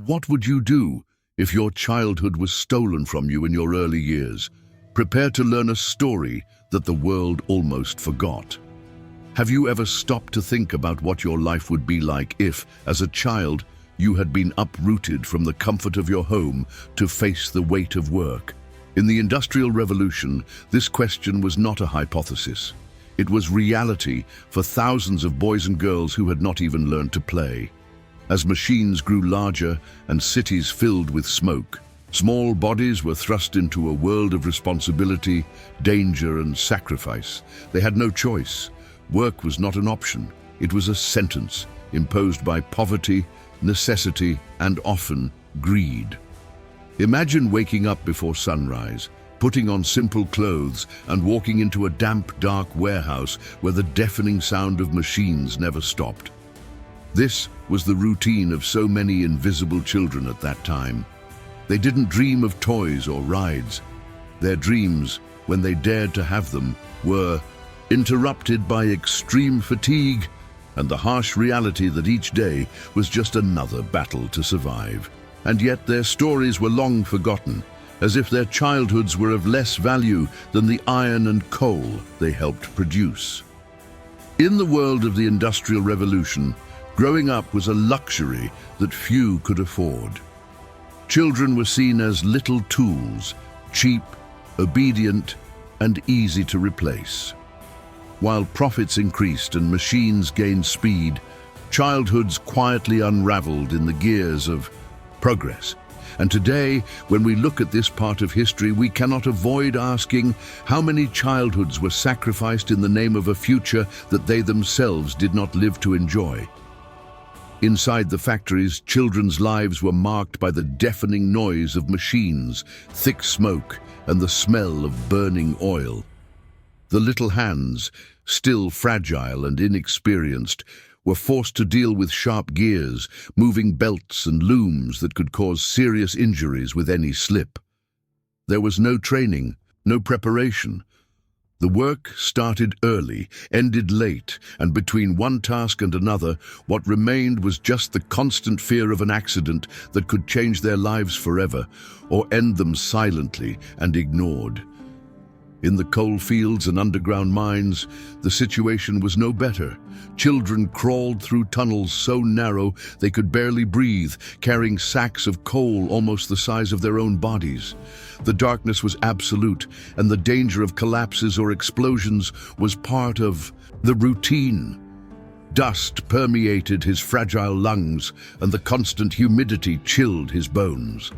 What would you do if your childhood was stolen from you in your early years? Prepare to learn a story that the world almost forgot. Have you ever stopped to think about what your life would be like if, as a child, you had been uprooted from the comfort of your home to face the weight of work? In the Industrial Revolution, this question was not a hypothesis. It was reality for thousands of boys and girls who had not even learned to play. As machines grew larger and cities filled with smoke, small bodies were thrust into a world of responsibility, danger, and sacrifice. They had no choice. Work was not an option. It was a sentence imposed by poverty, necessity, and often greed. Imagine waking up before sunrise, putting on simple clothes and walking into a damp, dark warehouse where the deafening sound of machines never stopped. This was the routine of so many invisible children at that time. They didn't dream of toys or rides. Their dreams, when they dared to have them, were interrupted by extreme fatigue and the harsh reality that each day was just another battle to survive. And yet their stories were long forgotten, as if their childhoods were of less value than the iron and coal they helped produce. In the world of the Industrial Revolution, growing up was a luxury that few could afford. Children were seen as little tools, cheap, obedient, and easy to replace. While profits increased and machines gained speed, childhoods quietly unraveled in the gears of progress. And today, when we look at this part of history, we cannot avoid asking how many childhoods were sacrificed in the name of a future that they themselves did not live to enjoy. Inside the factories, children's lives were marked by the deafening noise of machines, thick smoke, and the smell of burning oil. The little hands, still fragile and inexperienced, were forced to deal with sharp gears, moving belts and looms that could cause serious injuries with any slip. There was no training, no preparation. The work started early, ended late, and between one task and another, what remained was just the constant fear of an accident that could change their lives forever, or end them silently and ignored. In the coal fields and underground mines, the situation was no better. Children crawled through tunnels so narrow they could barely breathe, carrying sacks of coal almost the size of their own bodies. The darkness was absolute, and the danger of collapses or explosions was part of the routine. Dust permeated his fragile lungs, and the constant humidity chilled his bones.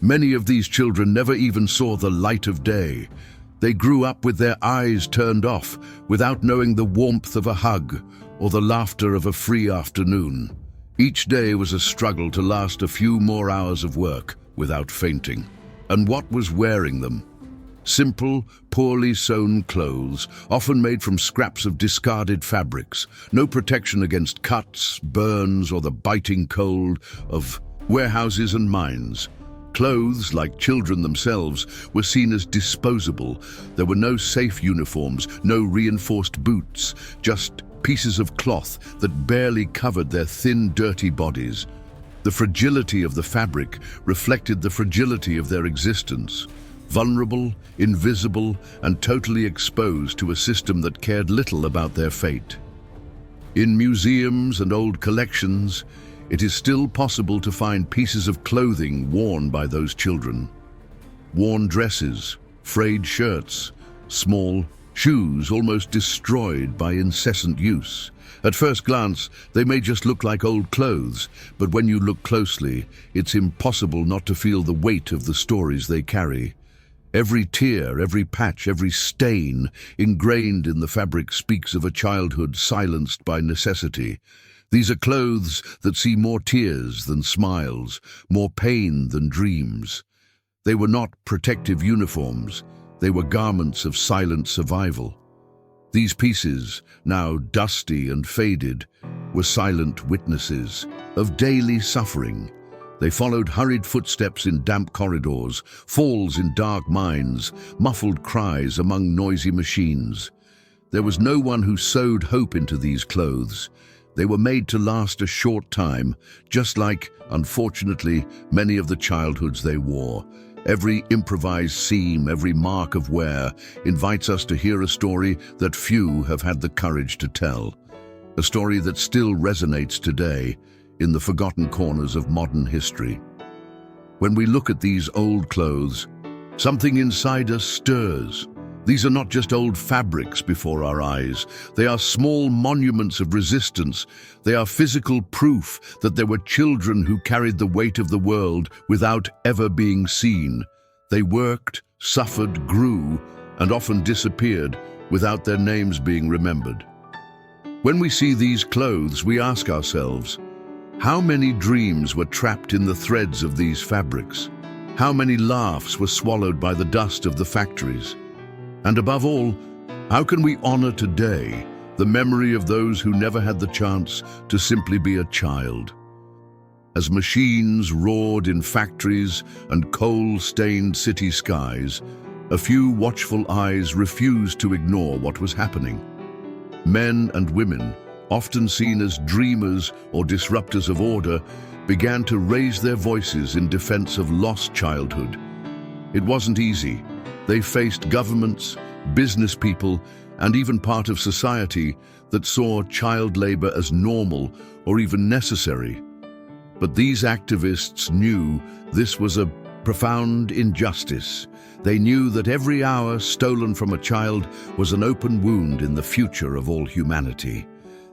Many of these children never even saw the light of day. They grew up with their eyes turned off, without knowing the warmth of a hug or the laughter of a free afternoon. Each day was a struggle to last a few more hours of work without fainting. And what was wearing them? Simple, poorly sewn clothes, often made from scraps of discarded fabrics. No protection against cuts, burns, or the biting cold of warehouses and mines. Clothes, like children themselves, were seen as disposable. There were no safe uniforms, no reinforced boots, just pieces of cloth that barely covered their thin, dirty bodies. The fragility of the fabric reflected the fragility of their existence. Vulnerable, invisible, and totally exposed to a system that cared little about their fate. In museums and old collections, it is still possible to find pieces of clothing worn by those children. Worn dresses, frayed shirts, small shoes almost destroyed by incessant use. At first glance, they may just look like old clothes, but when you look closely, it's impossible not to feel the weight of the stories they carry. Every tear, every patch, every stain ingrained in the fabric speaks of a childhood silenced by necessity. These are clothes that see more tears than smiles, more pain than dreams. They were not protective uniforms. They were garments of silent survival. These pieces, now dusty and faded, were silent witnesses of daily suffering. They followed hurried footsteps in damp corridors, falls in dark mines, muffled cries among noisy machines. There was no one who sewed hope into these clothes. They were made to last a short time, just like, unfortunately, many of the childhoods they wore. Every improvised seam, every mark of wear invites us to hear a story that few have had the courage to tell. A story that still resonates today in the forgotten corners of modern history. When we look at these old clothes, something inside us stirs. These are not just old fabrics before our eyes. They are small monuments of resistance. They are physical proof that there were children who carried the weight of the world without ever being seen. They worked, suffered, grew, and often disappeared without their names being remembered. When we see these clothes, we ask ourselves, how many dreams were trapped in the threads of these fabrics? How many laughs were swallowed by the dust of the factories? And above all, how can we honor today the memory of those who never had the chance to simply be a child? As machines roared in factories and coal-stained city skies, a few watchful eyes refused to ignore what was happening. Men and women, often seen as dreamers or disruptors of order, began to raise their voices in defense of lost childhood. It wasn't easy. They faced governments, business people, and even part of society that saw child labor as normal or even necessary. But these activists knew this was a profound injustice. They knew that every hour stolen from a child was an open wound in the future of all humanity.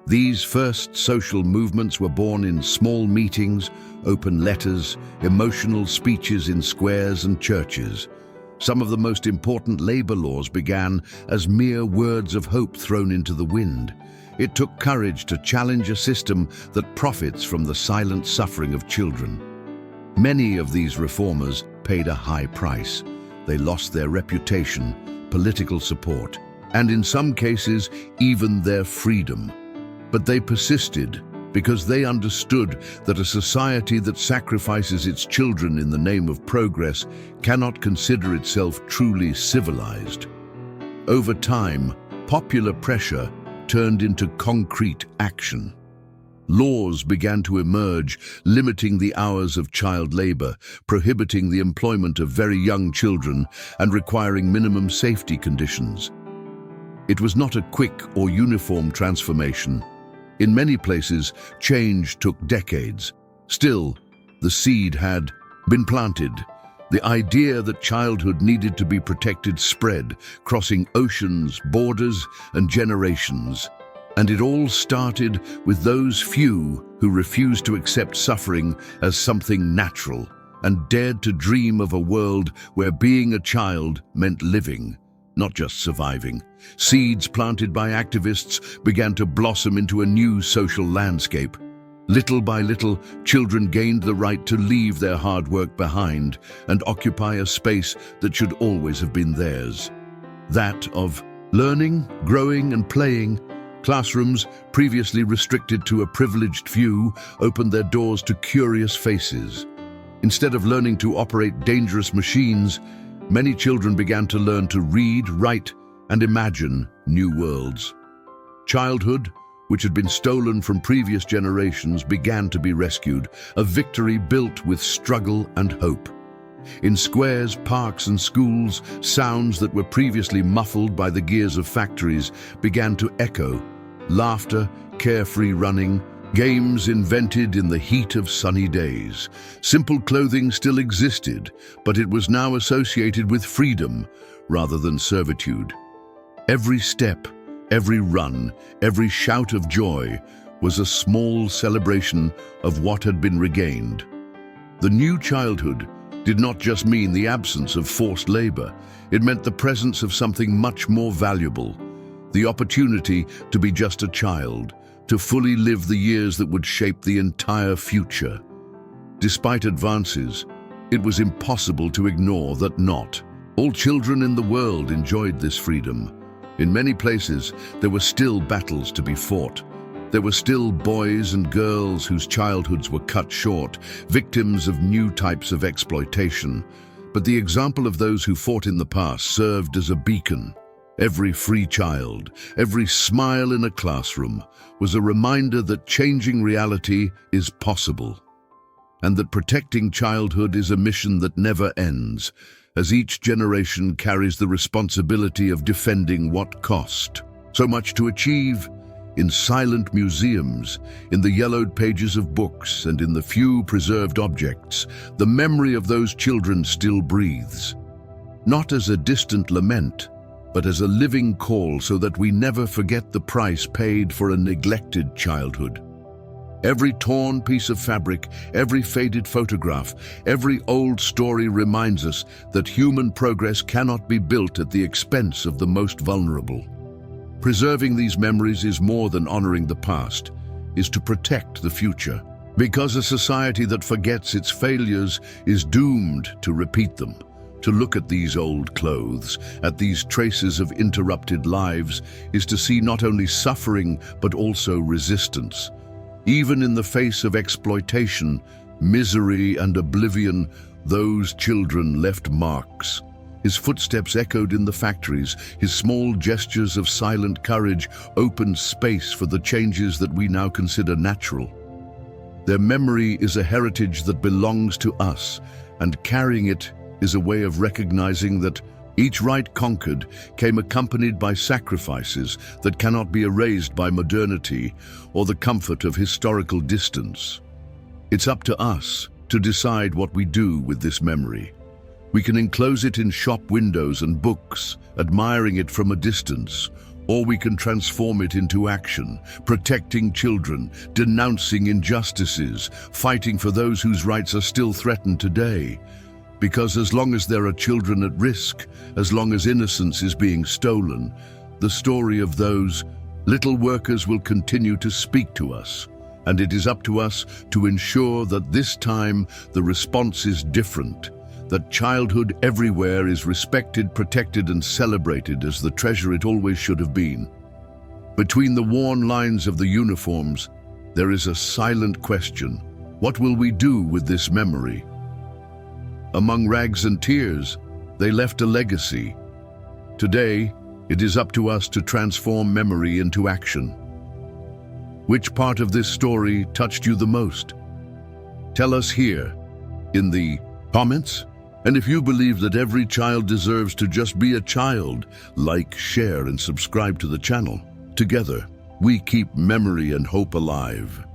These first social movements were born in small meetings, open letters, emotional speeches in squares and churches. Some of the most important labor laws began as mere words of hope thrown into the wind. It took courage to challenge a system that profits from the silent suffering of children. Many of these reformers paid a high price. They lost their reputation, political support, and in some cases, even their freedom. But they persisted because they understood that a society that sacrifices its children in the name of progress cannot consider itself truly civilized. Over time, popular pressure turned into concrete action. Laws began to emerge, limiting the hours of child labor, prohibiting the employment of very young children, and requiring minimum safety conditions. It was not a quick or uniform transformation. In many places, change took decades. Still, the seed had been planted. The idea that childhood needed to be protected spread, crossing oceans, borders, and generations. And it all started with those few who refused to accept suffering as something natural and dared to dream of a world where being a child meant living, not just surviving. Seeds planted by activists began to blossom into a new social landscape. Little by little, children gained the right to leave their hard work behind and occupy a space that should always have been theirs. That of learning, growing, and playing. Classrooms, previously restricted to a privileged few, opened their doors to curious faces. Instead of learning to operate dangerous machines, many children began to learn to read, write, and imagine new worlds. Childhood, which had been stolen from previous generations, began to be rescued, a victory built with struggle and hope. In squares, parks, and schools, sounds that were previously muffled by the gears of factories began to echo. Laughter, carefree running, games invented in the heat of sunny days. Simple clothing still existed, but it was now associated with freedom rather than servitude. Every step, every run, every shout of joy was a small celebration of what had been regained. The new childhood did not just mean the absence of forced labor. It meant the presence of something much more valuable, the opportunity to be just a child, to fully live the years that would shape the entire future. Despite advances, it was impossible to ignore that not all children in the world enjoyed this freedom. In many places, there were still battles to be fought. There were still boys and girls whose childhoods were cut short, victims of new types of exploitation. But the example of those who fought in the past served as a beacon. Every free child, every smile in a classroom was a reminder that changing reality is possible, and that protecting childhood is a mission that never ends, as each generation carries the responsibility of defending what cost. So much to achieve. In silent museums, in the yellowed pages of books, and in the few preserved objects, the memory of those children still breathes. Not as a distant lament, but as a living call so that we never forget the price paid for a neglected childhood. Every torn piece of fabric, every faded photograph, every old story reminds us that human progress cannot be built at the expense of the most vulnerable. Preserving these memories is more than honoring the past, is to protect the future, because a society that forgets its failures is doomed to repeat them. To look at these old clothes, at these traces of interrupted lives, is to see not only suffering but also resistance. Even in the face of exploitation, misery and oblivion, those children left marks. His footsteps echoed in the factories, his small gestures of silent courage opened space for the changes that we now consider natural. Their memory is a heritage that belongs to us, and carrying it is a way of recognizing that each right conquered came accompanied by sacrifices that cannot be erased by modernity or the comfort of historical distance. It's up to us to decide what we do with this memory. We can enclose it in shop windows and books, admiring it from a distance, or we can transform it into action, protecting children, denouncing injustices, fighting for those whose rights are still threatened today. Because as long as there are children at risk, as long as innocence is being stolen, the story of those little workers will continue to speak to us. And it is up to us to ensure that this time the response is different, that childhood everywhere is respected, protected, and celebrated as the treasure it always should have been. Between the worn lines of the uniforms, there is a silent question. What will we do with this memory? Among rags and tears, they left a legacy. Today, it is up to us to transform memory into action. Which part of this story touched you the most? Tell us here in the comments. And if you believe that every child deserves to just be a child, like, share, and subscribe to the channel. Together, we keep memory and hope alive.